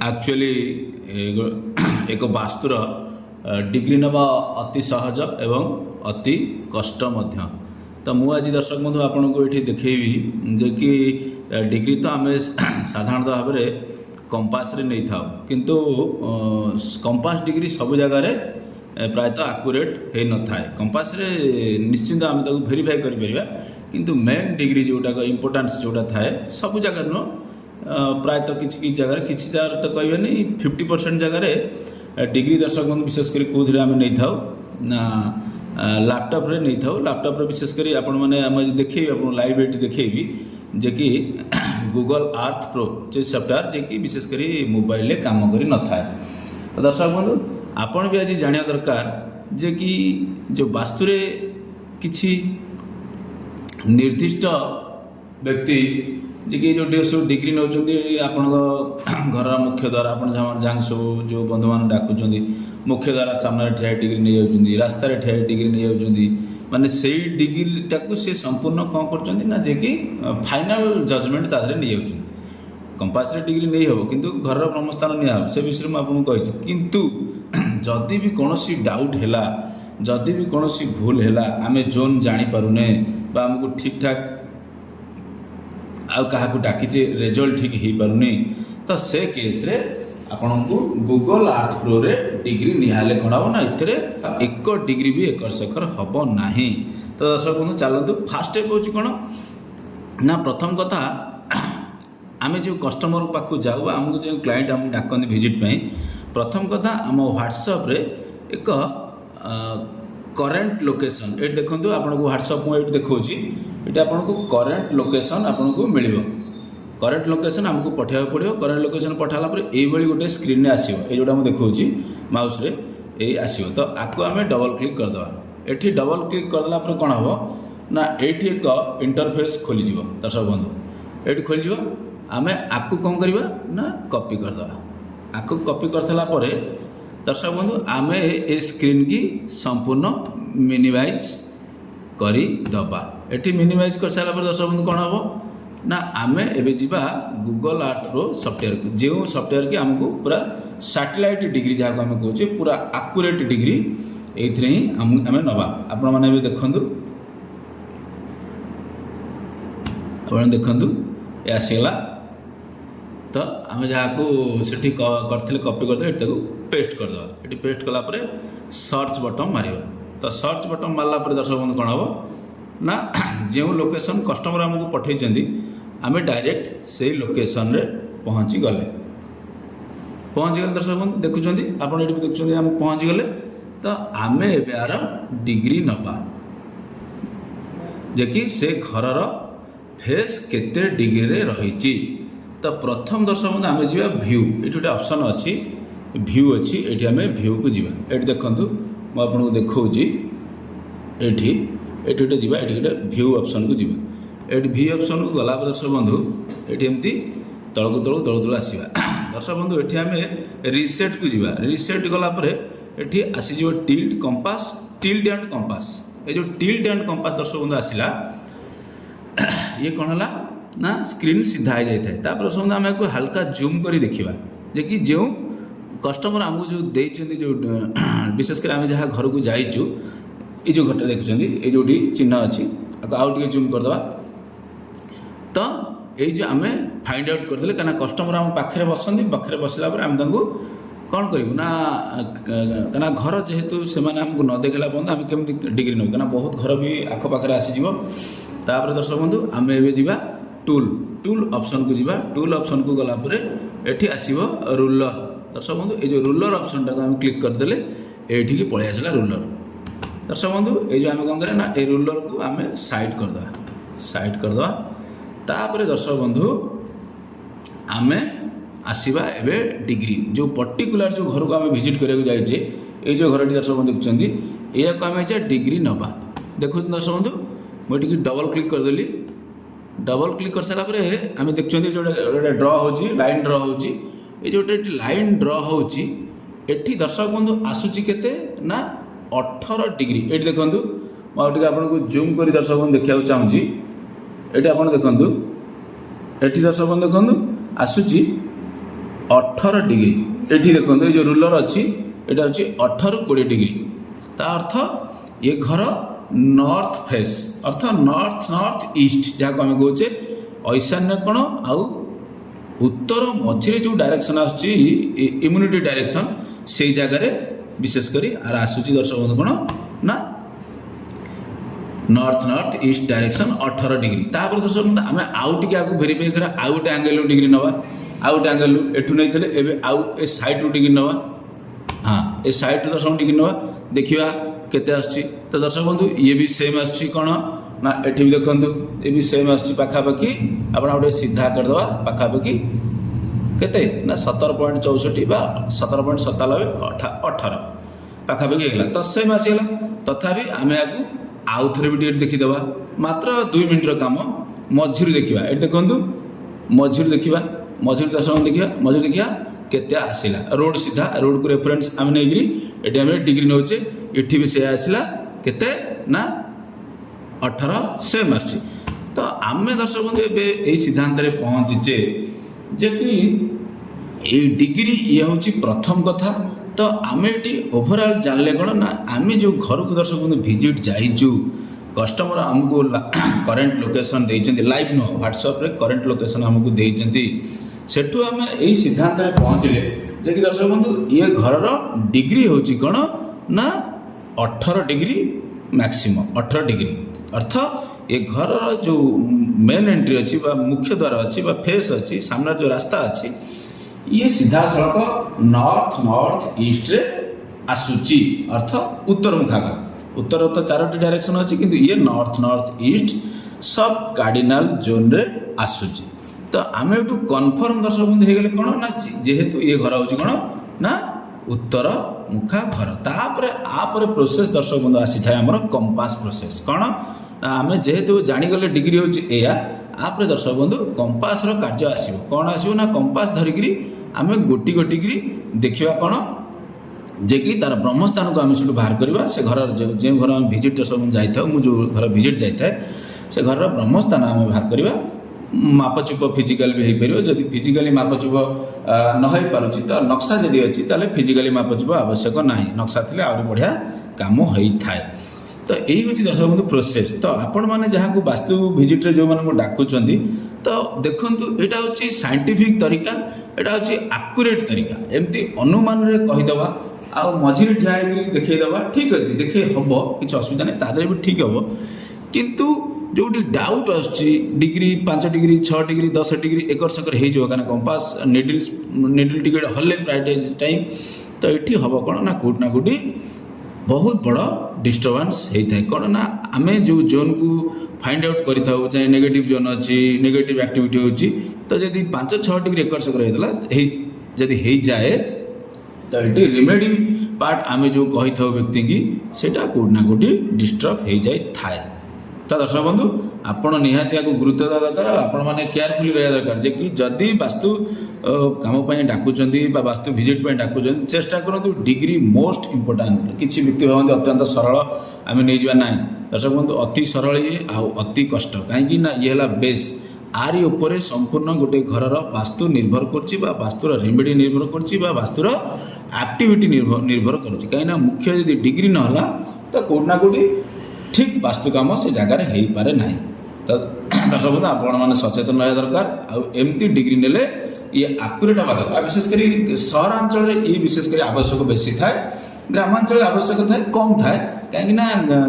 Actually एक वास्तुर degree नवा अति सहज एवं अति कष्ट मध्य। तो मु आज दर्शक बंधु आपन को ये देखी जे कि डिग्री तो आम साधारणतः भाव में कंपास रे नहीं था किंतु कंपास डिग्री सब जगार प्रायतः आक्यूरेट हो न था। कंपास रे निश्चिंत आम भेरीफाई कर किंतु मेन डिग्री जोटा इम्पोर्टान्स जोटा थाए सब जगार न प्रायतः किसी जगह किसी जगह तो कहे नहीं 50% जगार डिग्री दर्शक बंधु विशेषकर कौन आम नहीं था ना लैपटॉप रे नहीं था। लैपटॉप रे विशेषकर आपण मैंने देखे आप लाइव ये देखेबी जे कि गूगल अर्थ प्रो जो सॉफ्टवेयर जे कि विशेषकर मोबाइल रे काम करी न था। तो दर्शक बंधु आपण भी आज जानिया दरकार जे कि जो वास्तु रे किछि निर्दिष्ट व्यक्ति जे कि जो सब डिग्री नौ आपण घर मुख्य द्वार आप जहाँ सब जो बंधु मान डाकुं मुख्य द्वार सामने ठिया डिग्री नहीं जाऊँ रास्तार ठिया डिग्री नहीं जाऊँ माने से डिग्रीटा को सी संपूर्ण कौन कर जे कि फाइनाल जजमेंट तादे नहीं जाऊँ। कंपास रे डिग्री नहीं हो किंतु घर ब्रह्मस्थान नहीं हो से विषय में आपको कही किंतु जदि भी कौन डाउट है जदि भी कौन भूल है आम जोन जानीपारूने आमको ठीक ठाक क्या डाकीचे रिजल्ट ठीक हो पारुनी तो से केस रे आपण को गूगल अर्थ प्रो रे डिग्री निहाले कौन हम ना इतने एक डिग्री भी एकर सेकर हम ना। तो दर्शक बंधु चलतु फास्ट स्टेप हूँ कौन ना प्रथम कथा आम जो कस्टमर पाखु जाऊ आमको जो क्लाइंट आमको डाकती विजिट में प्रथम कथा आम व्हाट्सएप रे एक करेन्ट लोकेशन ये देखो आपको व्हाट्सएप मुझे देखा ये आपको करेन्ट लोकेशन आपको मिल करेन्ट लोकेशन आमको पठाया पड़ो। करेन्ट लोकेशन पठाला ये गोटे स्क्रीन में आसो ये जोटा मुझे देखा माउस रे ये आसो तो आपको आम डबल क्लिक करदे ये डबल क्लिक करदेला कौन हम ना ये एक इंटरफेस खोलीज दर्शक बंधु ये खोलीज आम आपको कौन करवा ना कॉपी करदे आपको कॉपी कर सारापर दर्शक बंधु आम ए स्क्रीन की संपूर्ण मिनिमाइज करदबा ये मिनिमाइज कर सारापर दर्शक बंधु कौन हम ना आम एवं गूगल अर्थ प्रो सॉफ्टवेयर को जो सॉफ्टवेयर की आमको पूरा सैटेलाइट डिग्री जहाँ आम कहे पूरा आक्यूरेट डिग्री ये ही आम नवा आपण मैंने भी देखु देखु ये आसगला तो आम जहाँ को से करते कॉपी करते पेस्ट करदे ये पेस्ट कलापर सर्च बटन मार तो सर्च बटन मारला दर्शक बंधु कौन हम ना जो लोकेशन कस्टमर आमको पठे आम डायरेक्ट से लोकेशन रे पहुँची गले दर्शक बंधु देखुं आप भी देखुं आम पहुँची गले तो आम यार डिग्री नवा जे कि से घर फेस केते डिग्री रे रही। तो प्रथम दर्शक बंधु आम जा भ्यू ये गोटे ऑप्शन अच्छी भ्यू अच्छी ये आम भ्यू को जीवा ये देखूँ मुझे देखा ये गोटे जीवा ये गोटे भ्यू ऑप्शन को जीवा ये भ्यू ऑप्शन को गला दर्शक बंधु ये एमती तलू तलू तलू तलू आसवा दर्शक बंधु ये आम रिसेट को जीवा रिसेट गलापर ये आसीज tilt compass tilt and compass ये जो टिल्ट एंड कंपास दर्शक बंधु आसला ये कौन है ना स्क्रीन सीधा हो जाए दर्शक बंधु आम आपको हल्का जूम कर देखा जे कि जो कस्टमर आमको जो देइछन्ती जो विशेषकर आम जहाँ घर को जाइचु ये जो घरटा देखुं ये जो चिन्ह अच्छी आउ टे जूम करदे तो ये जो आम फाइंड आउट करदे कहीं कस्टमर आम पाखे बसती पाखे बसला आम कौन करूँ ना कहीं घर जेहेतु से आमको न देखला बंद आम केमी डिग्री नौ कहीं बहुत घर भी आखपाखे आसीज तापर दर्शक बंधु आम एवं टूल टूल ऑप्शन को जीवा टूल ऑप्शन को गलापर ये आसो रूलर दर्शक बंधु ये जो रूलर ऑप्शन टाक आम क्लिक करदे ये पलि आसला रूलर दर्शक बंधु ये जो आम कौन करें ना ये रूलर को आम साइड करदे तापर दर्शक बंधु आम आसवा एवं डिग्री जो पर्टिकुलर जो घर को आम विजिट कराया जाइए ये जो घर दर्शक बंधु देखुं या आम डिग्री नवा देखुं दर्शक बंधु मुझे डबल क्लिक करदेली डबल क्लिक कर सारापर आम देखुं जो ड्र हो लाइन ड्र हो जो लाइन ड्र होची दर्शक बंधु आसूची केते ना 18 डिग्री ये देखूँ मुझे आपको जूम कर दर्शक बंधु देखा चाहूँगी ये आप देखूँ ये दर्शक बंधु देखूँ आसूची 18 डिग्री ये देखो ये जो रूलर अच्छी यहाँ हूँ 18 ରୁ 20 डिग्री ता अर्थ ये घर नॉर्थ फेस अर्थात नॉर्थ नॉर्थ ईस्ट जहाँ आम कहे ईशान्य कोण आउ उत्तर मझे जो डायरेक्शन आसूँ इम्यूनिटी डायरेक्शन से जगह विशेषकर आर आसूँ दर्शक बंधु कोण ना north north east direction 18 degree तापर दर्शक बंधु आम आउ टे आगे भेरीफाई करा आउ गोटे एंगल डिग्री नवा आउ गोटे एंगल एठू नहीं थे आउ ए साइड रू डिग्री नवा हाँ ए साइड रू दर्शक डिग्री नवा देखा केते आछी तो दर्शक बंधु ये भी सेम आछी कौन ना एठी भी देखंतु ये भी सेम आछी पाखापाखि आपण गोटे सीधा करदवा पाखापाखि केते ना 17.64 बा 17.97 18 पाखापाखि होगा तो सेम आसीगला तथापि आम आगु आउ थे भी देखीदे मात्र 2 मिनट काम मझिरू देखा ये देखो मझिरू देखा मझिरू दर्शक देखा मझिरू देखा केते आसिला रोड सीधा रोड को रेफरेंस आम नहीं ये आम डिग्री नौचे इठी भी से आसला केते ना 18 सेम आसी तो आम दर्शक बंधु ए सिद्धांत पहुँचे जे कि ये डिग्री ये हूँ प्रथम कथा तो आम ये ओभरऑल जानले कौन ना आम जो घर को दर्शक बंधु विजिट जाइचु कस्टमर आमको करेन्ट लोकेशन देइचंती लाइव नो व्हाट्सएप रे करेन्ट लोकेशन आमको देइचंती सेठू आम यही सिद्धांत पहुँचले जे कि दर्शक बंधु ये घर डिग्री हूँ कौन ना 18 डिग्री मैक्सिमम 18 डिग्री अर्थात ये घर जो मेन एंट्री अच्छी मुख्य द्वार अच्छी फेस अच्छी सामने जो रास्ता अच्छी ये सीधा सड़क नॉर्थ नॉर्थ ईस्ट रे आसूची अर्थात उत्तर मुखागर उत्तर तो 4टी डायरेक्शन अच्छी किंतु ये नॉर्थ नॉर्थ ईस्ट सब कार्डिनाल जोन रे आसूची तो आम एटू कन्फर्म दर्शक बंधु हो गले कौन ना जेहेतु ये घर हूँ कौन ना उत्तर मुखा घर तापर आपरे प्रोसेस दर्शक बंधु आसी था आमर कंपास प्रोसेस कौन आम जेहेतु जानीगले डिग्री हूँ या आपरे दर्शक बंधु कंपास रो कार्य आसो कौन आसो ना कंपास धरिकी आम गोटी गोटिकी देखा कौन जे कि तार ब्रह्मस्थान को आम से बाहर करवा से घर जो घर आम भिजिट दर्शक बंधु जाता जो घर भिजिट जाए से घर ब्रह्मस्थान आम बाहर करवा मापचुप फिजिकाल भी हो पार जदि फिजिकाली मापचुप न हो पारुची तो नक्शा जदि अच्छी ताले फिजिकाली मापचुप आवश्यक ना नक्शा थे आहरी बढ़िया काम होता है तो यही हूँ दर्शक बंधु प्रोसेस तो आपण मैंने जहाँ को वास्तु भिजिट्रे जो मैंने डाकुंट तो देखु यहाँ हूँ साइंटिफिक तरीका यहाँ हूँ आक्यूरेट तरीका एमती अनुमान रे कहीदेवा आ मझिरे ठिया देखईदेवा ठीक अच्छे देखे हम किसी असुविधा नहीं तादे भी ठीक हम किंतु जो डाउट आसुच्छी डिग्री 5 डिग्री 6 डिग्री 10 डिग्री एकर सेकर हो कहीं कंपास निडिल टिकेट हल्ले प्राय टाइम तो ये हम कौन ना कोटी बहुत बड़ डिस्टर्बांस होता है कौन ना आम जो जोन को फाइंड आउट करें चाहे नेगेटिव जोन अच्छी नेगेटिव एक्टिविटी होची तो जब 5-6 डिग्री एकर सेकर होता जदि हो जाए तो ये रिमेडी पार्ट आम जो कही था व्यक्ति की सेटा कोटी ना कोटी डिस्टर्ब हो जाए थाए तो दर्शक बंधु आपण निहाती को गुरुत्व देवा दरकार आपण मैंने केयरफुली रहा दरकार जे कि जदि वास्तु काम डाकुंट वास्तु विजिट डाकुंट चेष्टा करूँ डिग्री मोस्ट इम्पोर्टाट किसी व्यक्ति भावती अत्यंत सरल आम नहीं जावा ना दर्शक बंधु अति सरल ये अति कष्ट कहीं ये है बेस आरी उपरे संपूर्ण गोटे घर वास्तु निर्भर करस्तुर रेमेडी निर्भर करस्तुर एक्टिविटी निर्भर करुँच कहीं मुख्य यदि डिग्री ना तो कोटी ना कोटी ठीक वास्तु काम से जगार हो पारे ना तो दर्शक बंधु आपण मैंने सचेतन रहा दरकार आमती डिग्री नेले ये आक्यूरेट हवा दरकार विशेषकर सहरांचल ये विशेषकर आवश्यक बेसी थाए ग्रामांचल आवश्यक थाए कम थाए कहीं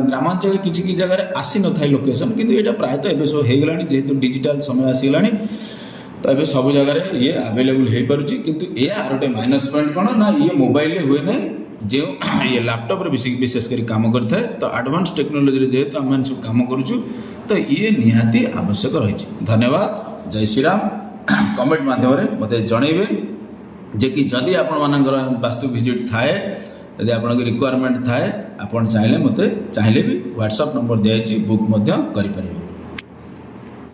ग्रामांचल किसी जगह आसी न थाए लोकेशन किंतु ये प्रायतः एवं सब हो गलानी जेहेतु डिजिटल समय आसीगलानी तो ये सब जगह ये अवेलेबल हो पारुची किंतु ये आर गोटे माइनस पॉइंट कौन ना ये मोबाइल हुए ना जो ये लैपटॉप रे विशेषकर काम करता है तो एडवांस टेक्नोलोजी जेहेतु आम सब काम करुचु तो ये निहाती आवश्यक रही धन्यवाद जय श्री राम कमेंट माध्यम मत जनइबे जे कि जदि आपण वास्तु विजिट थाए यदि आपन रिक्वायरमेंट थाए आपन चाहिए मत चाहिए भी व्हाट्सएप नंबर दिखाई बुक करें।